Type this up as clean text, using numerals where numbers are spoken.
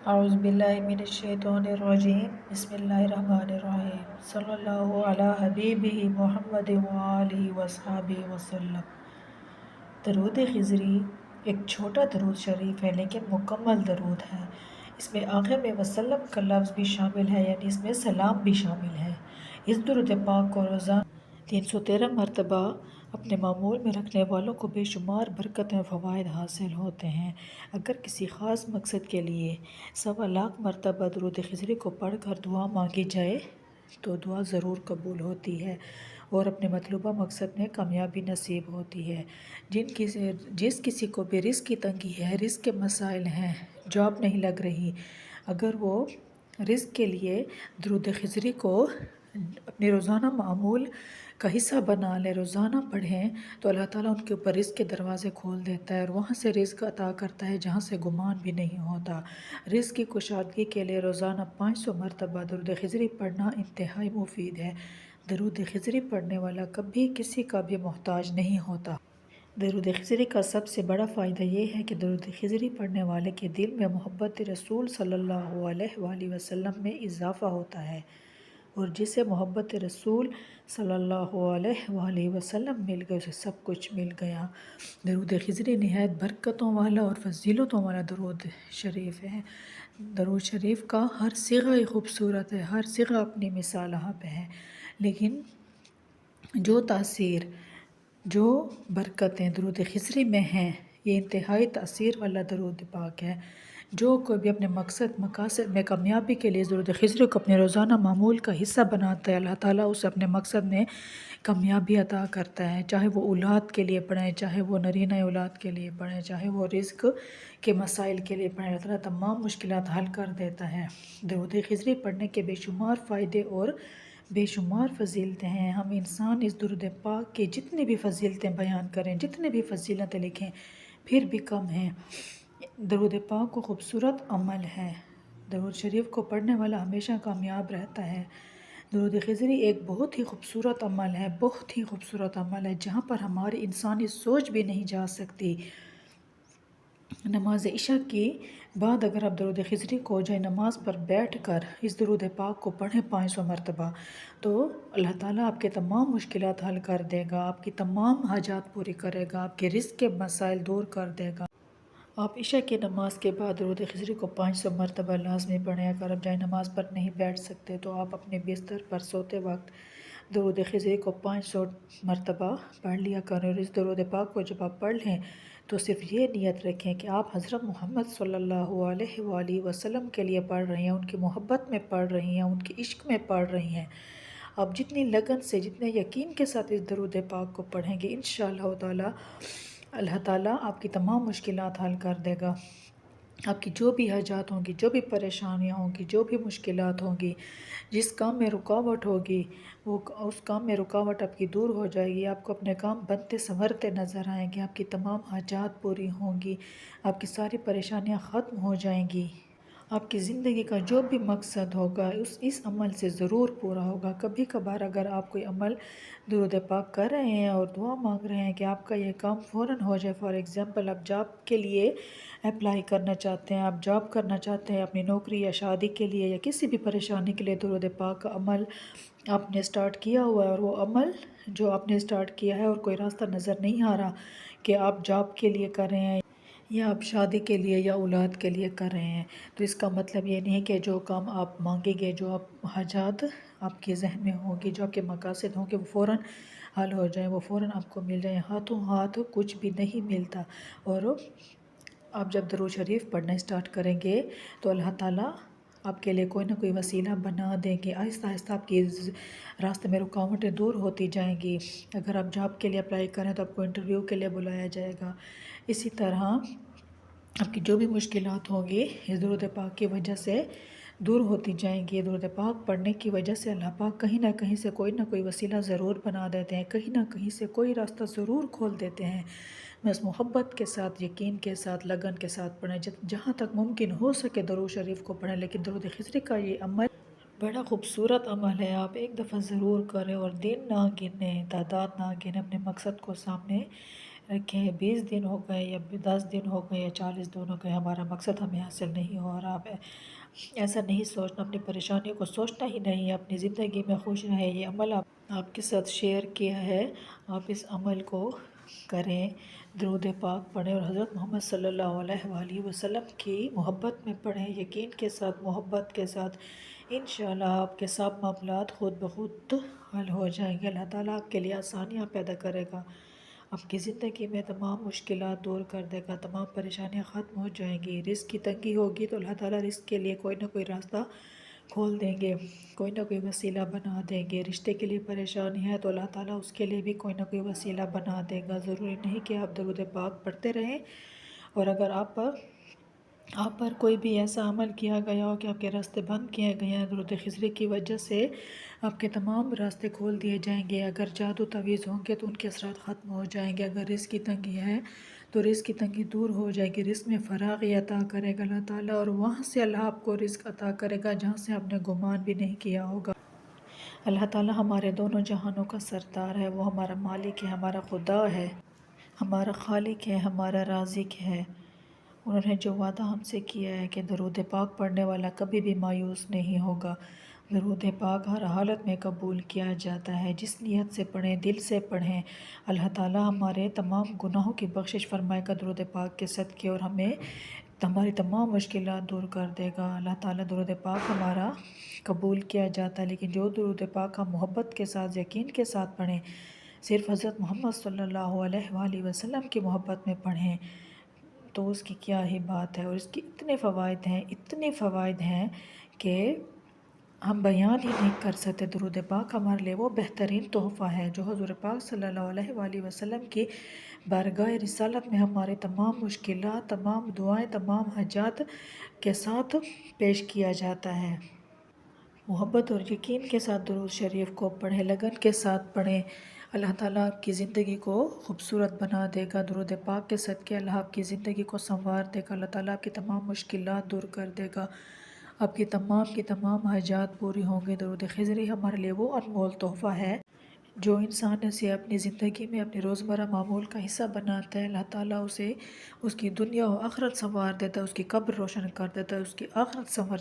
اعوذ باللہ من الشیطان الرجیم بسم اللہ الرحمن الرحیم صلی اللہ علی حبیبہ محمد وآلہ وصحبہ وسلم۔ درود خضری ایک چھوٹا درود شریف ہے لیکن مکمل درود ہے۔ اس میں آخر میں وسلم کا لفظ بھی شامل ہے، یعنی اس میں سلام بھی شامل ہے۔ اس درود پاک کو روزانہ 313 مرتبہ اپنے معمول میں رکھنے والوں کو بے شمار برکتیں و فوائد حاصل ہوتے ہیں۔ اگر کسی خاص مقصد کے لیے 1.25 مرتبہ درود خضری کو پڑھ کر دعا مانگی جائے تو دعا ضرور قبول ہوتی ہے اور اپنے مطلوبہ مقصد میں کامیابی نصیب ہوتی ہے۔ جس کسی کو بھی رزق کی تنگی ہے، رزق کے مسائل ہیں، جاب نہیں لگ رہی، اگر وہ رزق کے لیے درود خضری کو اپنے روزانہ معمول کا حصہ بنا لے، روزانہ پڑھیں، تو اللہ تعالیٰ ان کے اوپر رزق کے دروازے کھول دیتا ہے اور وہاں سے رزق عطا کرتا ہے جہاں سے گمان بھی نہیں ہوتا۔ رزق کی کشادگی کے لیے روزانہ 500 مرتبہ درود خضری پڑھنا انتہائی مفید ہے۔ درود خضری پڑھنے والا کبھی کسی کا بھی محتاج نہیں ہوتا۔ درود خضری کا سب سے بڑا فائدہ یہ ہے کہ درود خضری پڑھنے والے کے دل میں محبت رسول صلی اللہ علیہ وآلہ وسلم میں اضافہ ہوتا ہے، اور جسے محبت رسول صلی اللہ علیہ وآلہ وسلم مل گئے اسے سب کچھ مل گیا۔ درود خضری نہایت برکتوں والا اور فضیلتوں والا درود شریف ہے۔ درود شریف کا ہر صیغہ خوبصورت ہے، ہر صیغہ اپنی مثال یہاں پہ ہے، لیکن جو تاثیر، جو برکتیں درود خضری میں ہیں، یہ انتہائی تاثیر والا درود پاک ہے۔ جو کوئی بھی اپنے مقاصد میں کامیابی کے لیے درود خضری کو اپنے روزانہ معمول کا حصہ بناتا ہے، اللہ تعالیٰ اسے اپنے مقصد میں کامیابی عطا کرتا ہے، چاہے وہ اولاد کے لیے پڑھیں، چاہے وہ نرینہ اولاد کے لیے پڑھیں، چاہے وہ رزق کے مسائل کے لیے پڑھیں، اللہ تعالیٰ تمام مشکلات حل کر دیتا ہے۔ درود خضری پڑھنے کے بے شمار فائدے اور بے شمار فضیلتیں ہیں۔ ہم انسان اس درود پاک کی جتنی بھی فضیلتیں بیان کریں، جتنی بھی فضیلتیں لکھیں، پھر بھی کم ہیں۔ درود پاک کو خوبصورت عمل ہے، درود شریف کو پڑھنے والا ہمیشہ کامیاب رہتا ہے۔ درود خضری ایک بہت ہی خوبصورت عمل ہے، بہت ہی خوبصورت عمل ہے، جہاں پر ہماری انسانی سوچ بھی نہیں جا سکتی۔ نماز عشاء کے بعد اگر آپ درود خضری کو جائے نماز پر بیٹھ کر اس درود پاک کو پڑھیں 500 مرتبہ، تو اللہ تعالیٰ آپ کے تمام مشکلات حل کر دے گا، آپ کی تمام حاجات پوری کرے گا، آپ کے رزق کے مسائل دور کر دے گا۔ آپ عشاء کی نماز کے بعد درود خضری کو 500 مرتبہ لازمی پڑھیں۔ اگر آپ جائے نماز پر نہیں بیٹھ سکتے تو آپ اپنے بستر پر سوتے وقت درود خضری کو 500 مرتبہ پڑھ لیا کریں، اور اس درود پاک کو جب آپ پڑھ لیں تو صرف یہ نیت رکھیں کہ آپ حضرت محمد صلی اللہ علیہ وآلہ وسلم کے لیے پڑھ رہی ہیں، ان کی محبت میں پڑھ رہی ہیں، ان کے عشق میں پڑھ رہی ہیں۔ آپ جتنی لگن سے، جتنے یقین کے ساتھ اس درود پاک کو پڑھیں گے، انشاءاللہ تعالی اللہ تعالیٰ آپ کی تمام مشکلات حل کر دے گا۔ آپ کی جو بھی حاجات ہوں گی، جو بھی پریشانیاں ہوں گی، جو بھی مشکلات ہوں گی، جس کام میں رکاوٹ ہوگی، وہ اس کام میں رکاوٹ آپ کی دور ہو جائے گی، آپ کو اپنے کام بنتے سنورتے نظر آئیں گے، آپ کی تمام حاجات پوری ہوں گی، آپ کی ساری پریشانیاں ختم ہو جائیں گی۔ آپ کی زندگی کا جو بھی مقصد ہوگا اس عمل سے ضرور پورا ہوگا۔ کبھی کبھار اگر آپ کوئی عمل درود پاک کر رہے ہیں اور دعا مانگ رہے ہیں کہ آپ کا یہ کام فوراً ہو جائے، فار ایگزامپل آپ جاب کے لیے اپلائی کرنا چاہتے ہیں، آپ جاب کرنا چاہتے ہیں اپنی نوکری یا شادی کے لیے یا کسی بھی پریشانی کے لیے، درود پاک کا عمل آپ نے سٹارٹ کیا ہوا ہے، اور وہ عمل جو آپ نے سٹارٹ کیا ہے اور کوئی راستہ نظر نہیں آ رہا کہ آپ جاب کے لیے کر رہے ہیں یا آپ شادی کے لیے یا اولاد کے لیے کر رہے ہیں، تو اس کا مطلب یہ نہیں ہے کہ جو کام آپ مانگیں گے، جو آپ حاجات آپ کے ذہن میں ہوں گی، جو آپ کے مقاصد ہوں گے، وہ فوراً حل ہو جائیں، وہ فوراً آپ کو مل جائیں۔ ہاتھوں ہاتھ کچھ بھی نہیں ملتا، اور آپ جب درود شریف پڑھنا اسٹارٹ کریں گے تو اللہ تعالیٰ آپ کے لیے کوئی نہ کوئی وسیلہ بنا دیں گے، آہستہ آہستہ آپ کی راستے میں رکاوٹیں دور ہوتی جائیں گی۔ اگر آپ جاب کے لیے اپلائی کریں تو آپ کو انٹرویو کے لیے بلایا جائے گا۔ اسی طرح آپ کی جو بھی مشکلات ہوں گی اس درود پاک کی وجہ سے دور ہوتی جائیں گی۔ درود پاک پڑھنے کی وجہ سے اللہ پاک کہیں نہ کہیں سے کوئی نہ کوئی وسیلہ ضرور بنا دیتے ہیں، کہیں نہ کہیں سے کوئی راستہ ضرور کھول دیتے ہیں۔ بس محبت کے ساتھ، یقین کے ساتھ، لگن کے ساتھ پڑھیں، جہاں تک ممکن ہو سکے درود شریف کو پڑھیں، لیکن درود خضری کا یہ عمل بڑا خوبصورت عمل ہے، آپ ایک دفعہ ضرور کریں اور دن نہ گنیں، تعداد نہ گنیں، اپنے مقصد کو سامنے رکھیں 20 دن ہو گئے یا 10 دن ہو گئے یا 40 دن ہو گئے، ہمارا مقصد ہمیں حاصل نہیں ہو رہا ہے، ایسا نہیں سوچنا، اپنی پریشانیوں کو سوچنا ہی نہیں ہے، اپنی زندگی میں خوش رہیں۔ یہ عمل آپ کے ساتھ شیئر کیا ہے، آپ اس عمل کو کریں، درود پاک پڑھیں اور حضرت محمد صلی اللہ علیہ وآلہ وسلم کی محبت میں پڑھیں، یقین کے ساتھ، محبت کے ساتھ، انشاءاللہ آپ کے سب معاملات خود بخود حل ہو جائیں گے۔ اللہ تعالیٰ آپ کے لیے آسانیاں پیدا کرے گا، آپ کی زندگی میں تمام مشکلات دور کر دے گا، تمام پریشانیاں ختم ہو جائیں گی۔ رزق کی تنگی ہوگی تو اللہ تعالیٰ رزق کے لیے کوئی نہ کوئی راستہ کھول دیں گے، کوئی نہ کوئی وسیلہ بنا دیں گے۔ رشتے کے لیے پریشانی ہے تو اللہ تعالیٰ اس کے لیے بھی کوئی نہ کوئی وسیلہ بنا دے گا۔ ضروری نہیں کہ آپ درود پاک پڑھتے رہیں، اور اگر آپ پر کوئی بھی ایسا عمل کیا گیا ہو کہ آپ کے راستے بند کیے گئے ہیں، درود خضری کی وجہ سے آپ کے تمام راستے کھول دیے جائیں گے۔ اگر جادو تعویذ ہوں گے تو ان کے اثرات ختم ہو جائیں گے۔ اگر رزق کی تنگی ہے تو رزق کی تنگی دور ہو جائے گی، رزق میں فراغی عطا کرے گا اللہ تعالیٰ، اور وہاں سے اللہ آپ کو رزق عطا کرے گا جہاں سے آپ نے گمان بھی نہیں کیا ہوگا۔ اللہ تعالیٰ ہمارے دونوں جہانوں کا سردار ہے، وہ ہمارا مالک ہے، ہمارا خدا ہے، ہمارا خالق ہے، ہمارا رازق ہے۔ انہوں نے جو وعدہ ہم سے کیا ہے کہ درود پاک پڑھنے والا کبھی بھی مایوس نہیں ہوگا، درود پاک ہر حالت میں قبول کیا جاتا ہے، جس نیت سے پڑھیں، دل سے پڑھیں، اللہ تعالیٰ ہمارے تمام گناہوں کی بخشش فرمائے گا درود پاک کے صدقے، اور ہمیں ہماری تمام مشکلات دور کر دے گا۔ اللہ تعالیٰ درود پاک ہمارا قبول کیا جاتا ہے، لیکن جو درود پاک ہم محبت کے ساتھ، یقین کے ساتھ پڑھیں، صرف حضرت محمد صلی اللہ علیہ وآلہ وسلم کی محبت میں پڑھیں، تو اس کی کیا ہی بات ہے، اور اس کی اتنے فوائد ہیں، اتنے فوائد ہیں کہ ہم بیان ہی نہیں کر سکتے۔ درود پاک ہمارے لیے وہ بہترین تحفہ ہے جو حضور پاک صلی اللہ علیہ وآلہ وسلم کی بارگاہ رسالت میں ہمارے تمام مشکلات، تمام دعائیں، تمام حاجات کے ساتھ پیش کیا جاتا ہے۔ محبت اور یقین کے ساتھ درود شریف کو پڑھیں، لگن کے ساتھ پڑھیں، اللہ تعالیٰ آپ کی زندگی کو خوبصورت بنا دے گا۔ درود پاک کے صدقے اللہ آپ کی زندگی کو سنوار دے گا، اللہ تعالیٰ آپ کی تمام مشکلات دور کر دے گا، آپ کی تمام حاجات پوری ہوں گے۔ درود خضری ہمارے لیے وہ انمول تحفہ ہے جو انسان اسے اپنی زندگی میں، اپنے روزمرہ معمول کا حصہ بناتا ہے، اللہ تعالیٰ اسے اس کی دنیا و آخرت سنوار دیتا ہے، اس کی قبر روشن کر دیتا ہے، اس کی آخرت سنور